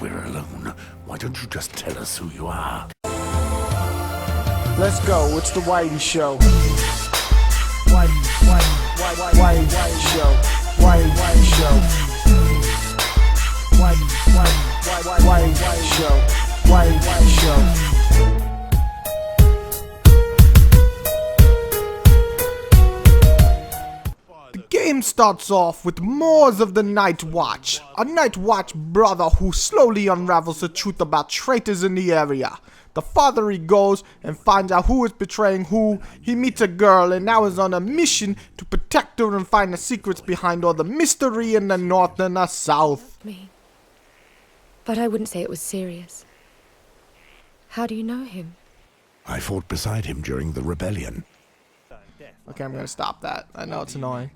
we're alone, why don't you just tell us who you are? Let's go. It's the Whitey Show. Whitey Show. Whitey Show. Whitey Show. Whitey Show. The game starts off with Moors of the Night Watch, a Night Watch brother who slowly unravels the truth about traitors in the area. The farther he goes and finds out who is betraying who, he meets a girl and now is on a mission to protect her and find the secrets behind all the mystery in the north and the south. Me. But I wouldn't say it was serious. How do you know him? I fought beside him during the rebellion. Okay, I'm gonna stop that. I know it's annoying.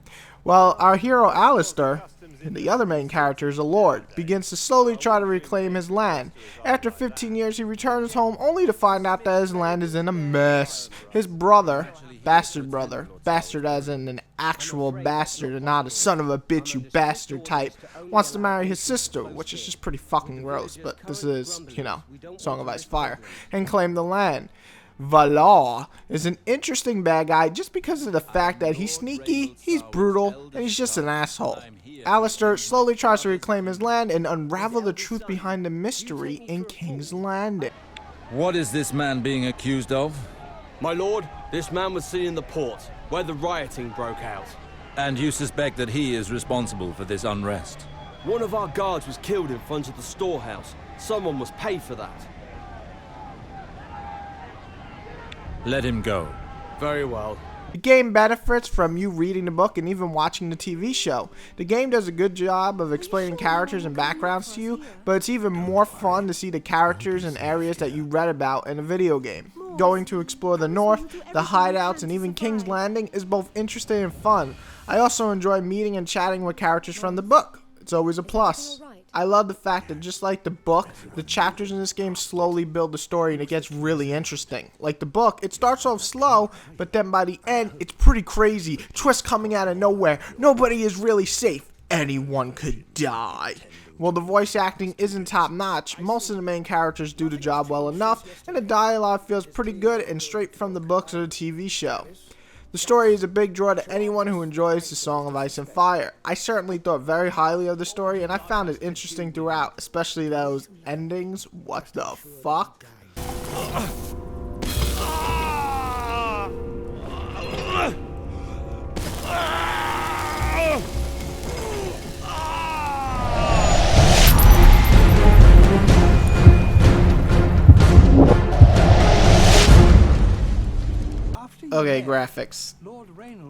Well, our hero Alistair, and the other main character is a lord, begins to slowly try to reclaim his land. After 15 years, he returns home only to find out that his land is in a mess. His brother, bastard as in an actual bastard and not a son of a bitch you bastard type, wants to marry his sister, which is just pretty fucking gross, but this is, you know, Song of Ice Fire, and claim the land. Valar is an interesting bad guy just because of the fact that he's sneaky, he's brutal, and he's just an asshole. Alistair slowly tries to reclaim his land and unravel the truth behind the mystery in King's Landing. What is this man being accused of? My lord, this man was seen in the port, where the rioting broke out. And you suspect that he is responsible for this unrest? One of our guards was killed in front of the storehouse. Someone must pay for that. Let him go. Very well. The game benefits from you reading the book and even watching the TV show. The game does a good job of explaining characters and backgrounds to you, but it's even more fun to see the characters and areas that you read about in a video game. Going to explore the north, the hideouts, and even King's Landing is both interesting and fun. I also enjoy meeting and chatting with characters from the book. It's always a plus. I love the fact that just like the book, the chapters in this game slowly build the story and it gets really interesting. Like the book, it starts off slow, but then by the end, it's pretty crazy. Twists coming out of nowhere. Nobody is really safe. Anyone could die. While the voice acting isn't top notch, most of the main characters do the job well enough, and the dialogue feels pretty good and straight from the books or the TV show. The story is a big draw to anyone who enjoys the Song of Ice and Fire. I certainly thought very highly of the story, and I found it interesting throughout, especially those endings. What the fuck? Okay, graphics.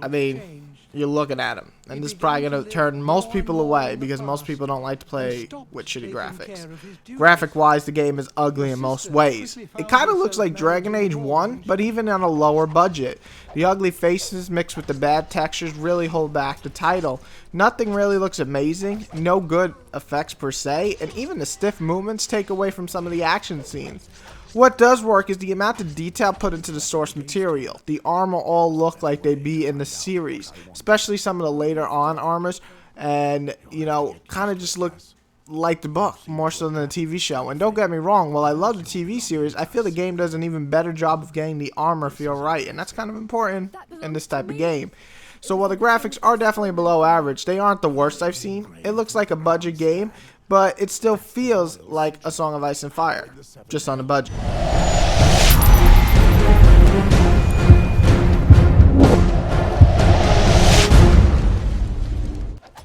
I mean, you're looking at them, and this is probably going to turn most people away because most people don't like to play with shitty graphics. Graphic-wise, the game is ugly in most ways. It kind of looks like Dragon Age 1, but even on a lower budget. The ugly faces mixed with the bad textures really hold back the title. Nothing really looks amazing, no good effects per se, and even the stiff movements take away from some of the action scenes. What does work is the amount of detail put into the source material. The armor all look like they be in the series, especially some of the later on armors, and, you know, kind of just look like the book more so than the TV show. And don't get me wrong, while I love the TV series, I feel the game does an even better job of getting the armor feel right, and that's kind of important in this type of game. So while the graphics are definitely below average, they aren't the worst I've seen. It looks like a budget game, but it still feels like a Song of Ice and Fire, just on a budget.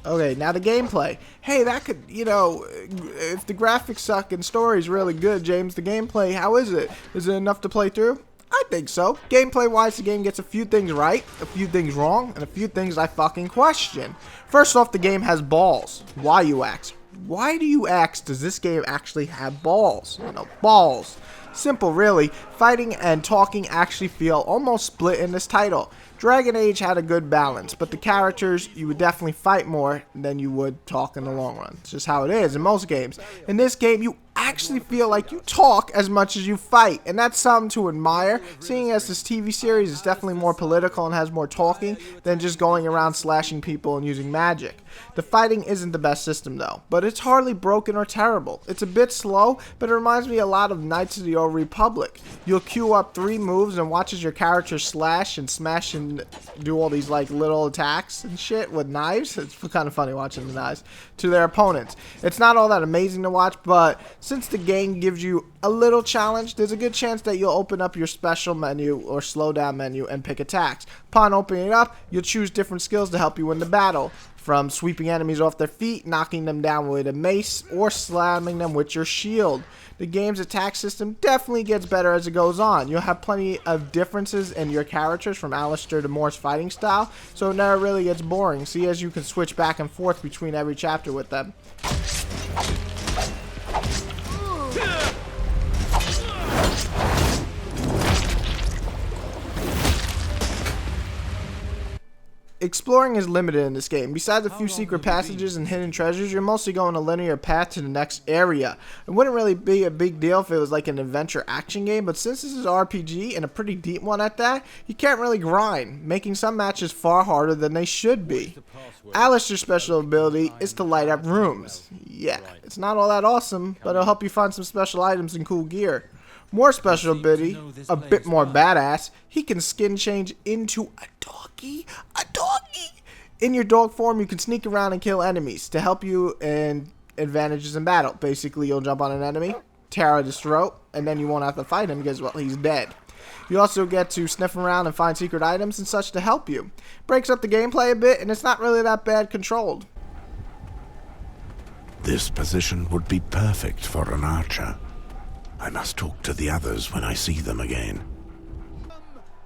Okay, now the gameplay. Hey, that could, you know, if the graphics suck and story's really good, James, the gameplay, how is it? Is it enough to play through? I think so. Gameplay-wise, the game gets a few things right, a few things wrong, and a few things I fucking question. First off, the game has balls. Why, you ask? Why do you ask, does this game actually have balls? You know, balls. Simple, really. Fighting and talking actually feel almost split in this title. Dragon Age had a good balance, but the characters, you would definitely fight more than you would talk in the long run. It's just how it is in most games. In this game, you actually feel like you talk as much as you fight, and that's something to admire, seeing as this TV series is definitely more political and has more talking than just going around slashing people and using magic. The fighting isn't the best system though, but it's hardly broken or terrible. It's a bit slow, but it reminds me a lot of Knights of the Old Republic. You'll queue up 3 moves and watch as your character slash and smash and do all these like little attacks and shit with knives. It's kind of funny watching the knives to their opponents. It's not all that amazing to watch, but since the game gives you a little challenge, there's a good chance that you'll open up your special menu or slow down menu and pick attacks. Upon opening it up, you'll choose different skills to help you win the battle, from sweeping enemies off their feet, knocking them down with a mace, or slamming them with your shield. The game's attack system definitely gets better as it goes on. You'll have plenty of differences in your characters from Alistair to Moore's fighting style, so it never really gets boring. See, as you can switch back and forth between every chapter with them. Exploring is limited in this game. Besides a few secret passages and hidden treasures, you're mostly going a linear path to the next area. It wouldn't really be a big deal if it was like an adventure action game, but since this is RPG, and a pretty deep one at that, you can't really grind, making some matches far harder than they should be. Alistair's special ability is to light up rooms. Yeah, it's not all that awesome, but it'll help you find some special items and cool gear. More special ability, a bit more badass, he can skin change into a doggy. A doggy! In your dog form, you can sneak around and kill enemies to help you in advantages in battle. Basically, you'll jump on an enemy, tear out his throat, and then you won't have to fight him because, well, he's dead. You also get to sniff around and find secret items and such to help you. Breaks up the gameplay a bit, and it's not really that bad controlled. This position would be perfect for an archer. I must talk to the others when I see them again.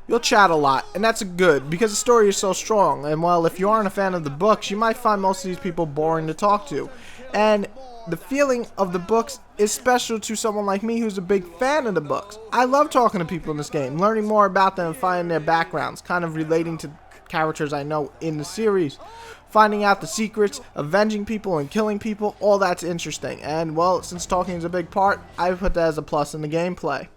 You'll chat a lot, and that's good, because the story is so strong, and well, if you aren't a fan of the books, you might find most of these people boring to talk to. And the feeling of the books is special to someone like me who's a big fan of the books. I love talking to people in this game, learning more about them and finding their backgrounds, kind of relating to characters I know in the series. Finding out the secrets, avenging people and killing people, all that's interesting. And well, since talking is a big part, I put that as a plus in the gameplay.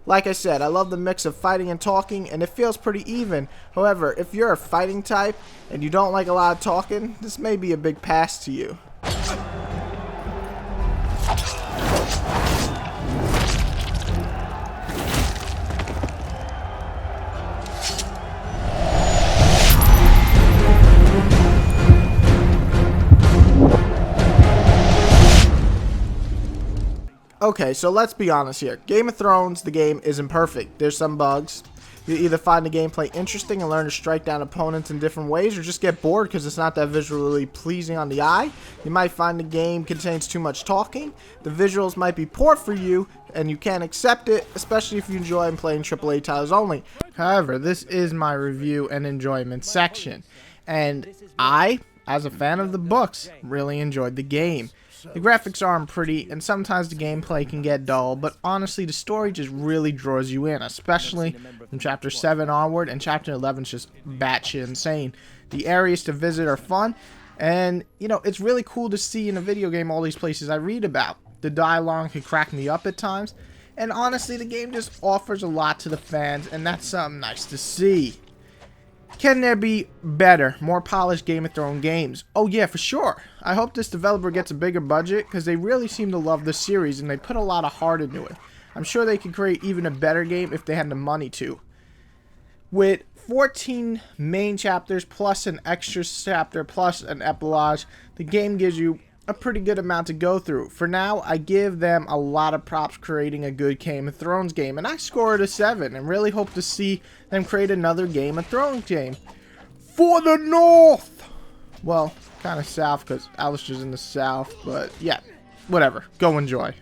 Like I said, I love the mix of fighting and talking, and it feels pretty even. However, if you're a fighting type and you don't like a lot of talking, this may be a big pass to you. Okay, so let's be honest here. Game of Thrones, the game isn't perfect. There's some bugs. You either find the gameplay interesting and learn to strike down opponents in different ways, or just get bored because it's not that visually pleasing on the eye. You might find the game contains too much talking. The visuals might be poor for you, and you can't accept it, especially if you enjoy playing AAA titles only. However, this is my review and enjoyment section, and I, as a fan of the books, really enjoyed the game. The graphics aren't pretty, and sometimes the gameplay can get dull, but honestly, the story just really draws you in, especially from Chapter 7 onward, and Chapter 11 is just batshit insane. The areas to visit are fun, and, you know, it's really cool to see in a video game all these places I read about. The dialogue can crack me up at times, and honestly, the game just offers a lot to the fans, and that's something nice to see. Can there be better, more polished Game of Thrones games? Oh yeah, for sure. I hope this developer gets a bigger budget, because they really seem to love the series and they put a lot of heart into it. I'm sure they could create even a better game if they had the money to. With 14 main chapters plus an extra chapter plus an epilogue, the game gives you a pretty good amount to go through. For now, I give them a lot of props creating a good Game of Thrones game, and I score it a 7 and really hope to see them create another Game of Thrones game. For the North! Well, kind of south because Alistair's in the south, but yeah, whatever. Go enjoy.